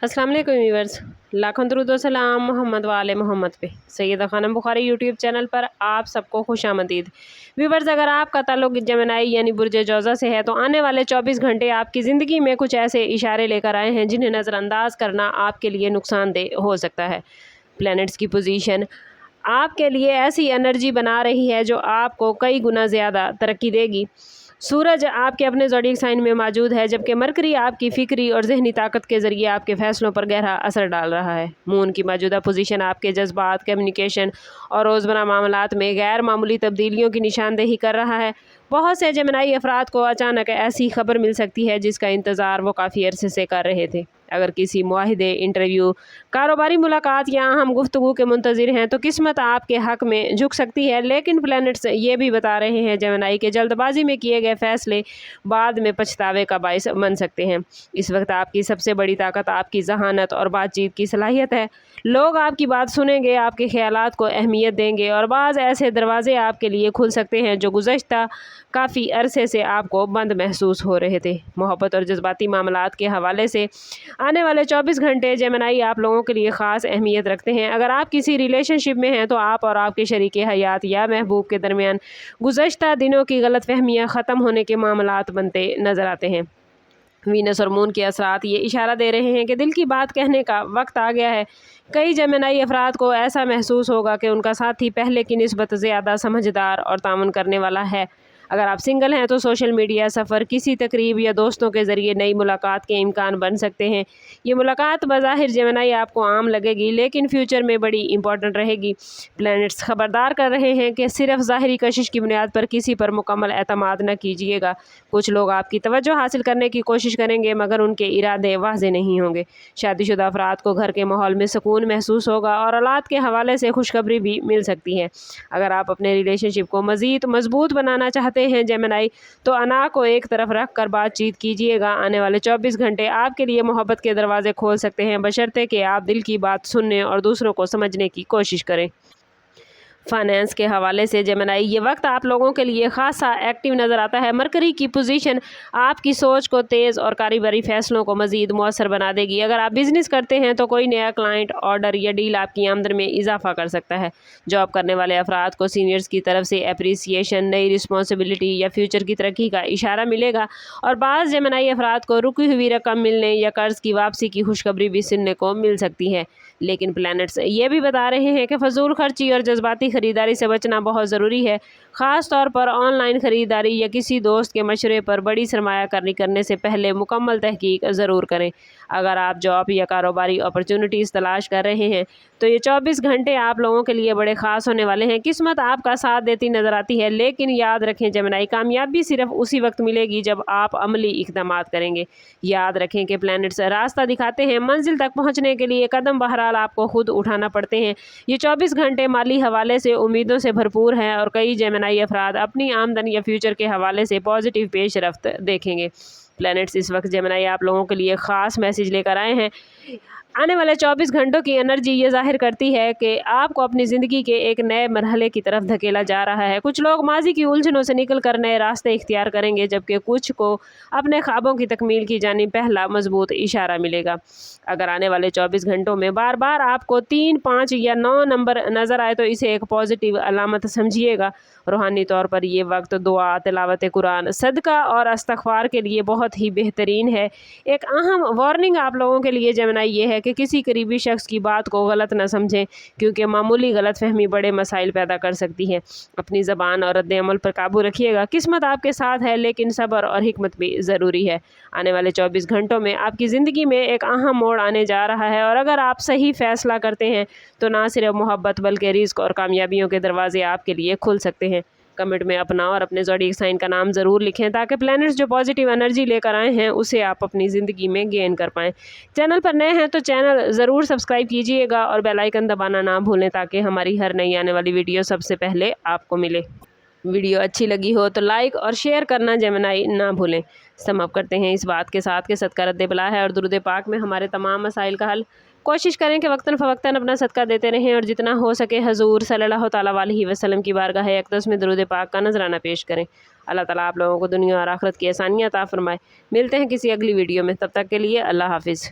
अस्सलाम वालेकुम व्यूअर्स, लाखों दरूद व सलाम मोहम्मद वाले मोहम्मद पे। सैयदा खानम बुखारी यूट्यूब चैनल पर आप सबको खुशामदीद। व्यूअर्स, अगर आपका ताल्लुक जेमिनी यानी बुर्ज जौज़ा से है तो आने वाले 24 घंटे आपकी ज़िंदगी में कुछ ऐसे इशारे लेकर आए हैं जिन्हें नज़रअंदाज करना आपके लिए नुकसानदेह हो सकता है। प्लैनेट्स की पोजीशन आपके लिए ऐसी एनर्जी बना रही है जो आपको कई गुना ज़्यादा तरक्की देगी। सूरज आपके अपने ज़ोडिएक साइन में मौजूद है, जबकि मरकरी आपकी फ़िक्री और जहनी ताकत के ज़रिए आपके फ़ैसलों पर गहरा असर डाल रहा है। मून की मौजूदा पोजीशन आपके जज्बात, कम्युनिकेशन और रोज़मर्रा मामलात में गैर मामूली तब्दीलियों की निशानदेही कर रहा है। बहुत से जेमिनी अफराद को अचानक ऐसी खबर मिल सकती है जिसका इंतज़ार वो काफ़ी अरसे से कर रहे थे। अगर किसी मुआहिदे, इंटरव्यू, कारोबारी मुलाकात या अहम गुफ्तगू के मुंतज़िर हैं तो किस्मत आपके हक़ में झुक सकती है, लेकिन प्लैनेट्स ये भी बता रहे हैं जेमिनी के जल्दबाजी में किए गए फ़ैसले बाद में पछतावे का बाइस बन सकते हैं। इस वक्त आपकी सबसे बड़ी ताकत आपकी ज़हानत और बातचीत की सलाहियत है। लोग आपकी बात सुनेंगे, आपके ख़यालात को अहमियत देंगे और बाज़ ऐसे दरवाज़े आपके लिए खुल सकते हैं जो गुज़श्ता काफ़ी अरसे से आपको बंद महसूस हो रहे थे। मोहब्बत और जज्बाती मामलात के हवाले से आने वाले 24 घंटे जेमिनी आप लोगों के लिए ख़ास अहमियत रखते हैं। अगर आप किसी रिलेशनशिप में हैं तो आप और आपके शरीके हयात या महबूब के दरमियान गुज़श्ता दिनों की गलतफ़हमियाँ ख़त्म होने के मामलात बनते नज़र आते हैं। वीनस और मून के असरात ये इशारा दे रहे हैं कि दिल की बात कहने का वक्त आ गया है। कई जेमिनी अफराद को ऐसा महसूस होगा कि उनका साथी पहले की निस्बत ज़्यादा समझदार और तामुन करने वाला है। अगर आप सिंगल हैं तो सोशल मीडिया, सफ़र, किसी तकरीब या दोस्तों के ज़रिए नई मुलाकात के इम्कान बन सकते हैं। ये मुलाकात बज़ाहिर जेमिनी आपको आम लगेगी, लेकिन फ्यूचर में बड़ी इंपॉर्टेंट रहेगी। प्लैनेट्स खबरदार कर रहे हैं कि सिर्फ ज़ाहिरी कशिश की बुनियाद पर किसी पर मुकम्मल एतमाद न कीजिएगा। कुछ लोग आपकी तवज्जो हासिल करने की कोशिश करेंगे मगर उनके इरादे वाज़ेह नहीं होंगे। शादीशुदा अफराद को घर के माहौल में सुकून महसूस होगा और औलाद के हवाले से खुशखबरी भी मिल सकती है। अगर आप अपने रिलेशनशिप को मज़ीद मजबूत बनाना चाहते हैं जेमिनी तो अना को एक तरफ रख कर बातचीत कीजिएगा। आने वाले 24 घंटे आपके लिए मोहब्बत के दरवाजे खोल सकते हैं, बशर्ते कि आप दिल की बात सुनने और दूसरों को समझने की कोशिश करें। फाइनेंस के हवाले से जेमिनी ये वक्त आप लोगों के लिए ख़ासा एक्टिव नज़र आता है। मरकरी की पोजीशन आपकी सोच को तेज़ और कारोबारी फ़ैसलों को मज़ीद मौसर बना देगी। अगर आप बिज़नेस करते हैं तो कोई नया क्लाइंट, ऑर्डर या डील आपकी आमदन में इजाफा कर सकता है। जॉब करने वाले अफराद को सीनियर्स की तरफ से अप्रिसिएशन, नई रिस्पॉन्सिबिलिटी या फ्यूचर की तरक्की का इशारा मिलेगा और बाज़ जेमिनी अफराद को रुकी हुई रकम मिलने या कर्ज़ की वापसी की खुशखबरी भी सुनने को मिल सकती है। लेकिन प्लैनेट्स ये भी बता रहे हैं कि फजूल खर्ची और जज्बाती ख़रीदारी से बचना बहुत ज़रूरी है। ख़ास तौर पर ऑनलाइन ख़रीदारी या किसी दोस्त के मशवरे पर बड़ी सरमायाकारी करने से पहले मुकम्मल तहकीक ज़रूर करें। अगर आप जॉब या कारोबारी अपॉर्चुनिटीज़ तलाश कर रहे हैं तो ये 24 घंटे आप लोगों के लिए बड़े ख़ास होने वाले हैं। किस्मत आपका साथ देती नज़र आती है, लेकिन याद रखें जेमिनी, कामयाबी सिर्फ उसी वक्त मिलेगी जब आप अमली इक़दामात करेंगे। याद रखें कि प्लैनेट्स रास्ता दिखाते हैं, मंजिल तक पहुँचने के लिए कदम बहरहाल आपको खुद उठाना पड़ते हैं। ये 24 घंटे माली हवाले से उम्मीदों से भरपूर हैं और कई जेमिनी अफराद अपनी आमदन या फ्यूचर के हवाले से पॉजिटिव पेशरफ्त देखेंगे। प्लैनेट्स इस वक्त जेमिनी आप लोगों के लिए ख़ास मैसेज लेकर आए हैं। आने वाले 24 घंटों की एनर्जी ये ज़ाहिर करती है कि आपको अपनी ज़िंदगी के एक नए मरहले की तरफ धकेला जा रहा है। कुछ लोग माजी की उलझनों से निकल कर नए रास्ते इख्तियार करेंगे, जबकि कुछ को अपने ख्वाबों की तकमील की जानिब पहला मजबूत इशारा मिलेगा। अगर आने वाले 24 घंटों में बार बार आपको 3, 5 या 9 नंबर नज़र आए तो इसे एक पॉजिटिव अलामत समझिएगा। रूहानी तौर पर यह वक्त दुआ, तिलावत कुरान, सदका और इस्तिग़फ़ार के लिए बहुत ही बेहतरीन है। एक अहम वार्निंग आप लोगों के लिए जेमिनी ये है कि किसी करीबी शख्स की बात को गलत न समझें, क्योंकि मामूली गलतफहमी बड़े मसाइल पैदा कर सकती है। अपनी ज़बान और रद्द-ए-अमल पर काबू रखिएगा। किस्मत आपके साथ है, लेकिन सब्र और हिकमत भी ज़रूरी है। आने वाले 24 घंटों में आपकी ज़िंदगी में एक अहम मोड़ आने जा रहा है और अगर आप सही फ़ैसला करते हैं तो ना सिर्फ मोहब्बत बल्कि रिज़्क़ और कामयाबियों के दरवाजे आपके लिए खुल सकते हैं। कमेंट में अपना और अपने ज़ोडिएक साइन का नाम ज़रूर लिखें ताकि प्लैनेट्स जो पॉजिटिव एनर्जी लेकर आए हैं उसे आप अपनी ज़िंदगी में गेन कर पाएँ। चैनल पर नए हैं तो चैनल ज़रूर सब्सक्राइब कीजिएगा और बेल आइकन दबाना ना भूलें ताकि हमारी हर नई आने वाली वीडियो सबसे पहले आपको मिले। वीडियो अच्छी लगी हो तो लाइक और शेयर करना जेमिनी ना भूलें। समाप्त करते हैं इस बात के साथ कि सदका रद्द बला है और दुरूद पाक में हमारे तमाम मसाइल का हल। कोशिश करें कि वक्तन फ़वक्तन अपना सदका देते रहें और जितना हो सके हजूर सल्लल्लाहु तआला अलैहि वसल्लम की बारगाह अक़दस में दुरूद पाक का नजराना पेश करें। अल्लाह ताला आप लोगों को दुनिया और आखिरत की आसानियाँ अता फरमाए। मिलते हैं किसी अगली वीडियो में, तब तक के लिए अल्लाह हाफिज़।